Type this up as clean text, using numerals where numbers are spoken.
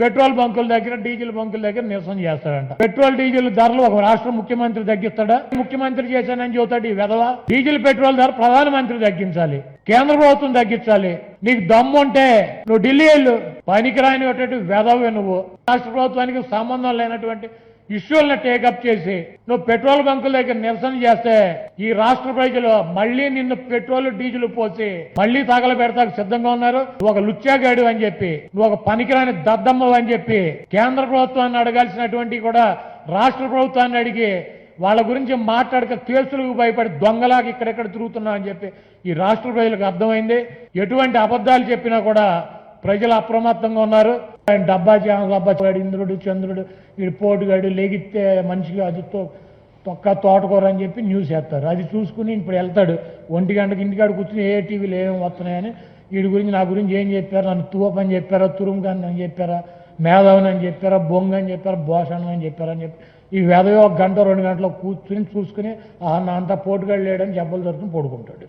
Petrol బంకుల దగ్గర diesel బంకుల దగ్గర నిరసన చేస్తాడంట. పెట్రోల్ డీజిల్ ధరలు ఒక రాష్ట్ర ముఖ్యమంత్రి తగ్గిస్తాడా? ముఖ్యమంత్రి చేశానని చెబుతాడు ఈ వెధవ. డీజిల్ పెట్రోల్ ధర ప్రధానమంత్రి తగ్గించాలి, కేంద్ర ప్రభుత్వం తగ్గించాలి. నీకు దమ్ముంటే నువ్వు ఢిల్లీ వెళ్ళు. పనికిరానిటువంటి వెధవే నువ్వు. రాష్ట్ర ప్రభుత్వానికి సంబంధం లేనటువంటి ఇష్యూలను టేకప్ చేసి నువ్వు పెట్రోల్ బంకుల దగ్గర నిరసన చేస్తే ఈ రాష్ట్ర ప్రజలు మళ్లీ నిన్ను పెట్రోల్ డీజిల్ పోసి మళ్లీ తగలబెడతాకు సిద్ధంగా ఉన్నారు. నువ్వు ఒక లుచ్చాగాడు అని చెప్పి, నువ్వు ఒక పనికిరాని దద్దమ్మ అని చెప్పి కేంద్ర ప్రభుత్వాన్ని అడగాల్సినటువంటి కూడా రాష్ట్ర ప్రభుత్వాన్ని అడిగి వాళ్ళ గురించి మాట్లాడక కేసులకు భయపడి దొంగలాగా ఇక్కడెక్కడ తిరుగుతున్నావు అని చెప్పి ఈ రాష్ట్ర ప్రజలకు అర్థమైంది. ఎటువంటి అబద్ధాలు చెప్పినా కూడా ప్రజలు అప్రమత్తంగా ఉన్నారు. ఆయన డబ్బా వాడు ఇంద్రుడు చంద్రుడు వీడు పోటుగాడు లెగిస్తే మనిషిగా అది తొక్క తోటకూర అని చెప్పి న్యూస్ వేస్తారు. అది చూసుకుని ఇప్పుడు వెళ్తాడు 1 గంటకి ఇంటికాడ కూర్చుని ఏ టీవీలు ఏమేమి వస్తున్నాయని వీడి గురించి నా గురించి ఏం చెప్పారు, నన్ను తువపని చెప్పారా, తురుముగాని అని చెప్పారా, మేధావిని అని చెప్పారా, బొంగ అని చెప్పారా, భోషణం అని చెప్పారని చెప్పి ఈ వేదవే 1 గంట 2 గంటలో కూర్చుని చూసుకుని నా అంతా పోటుగాడు లేడని జబ్బలు దొరుకుని పడుకుంటాడు.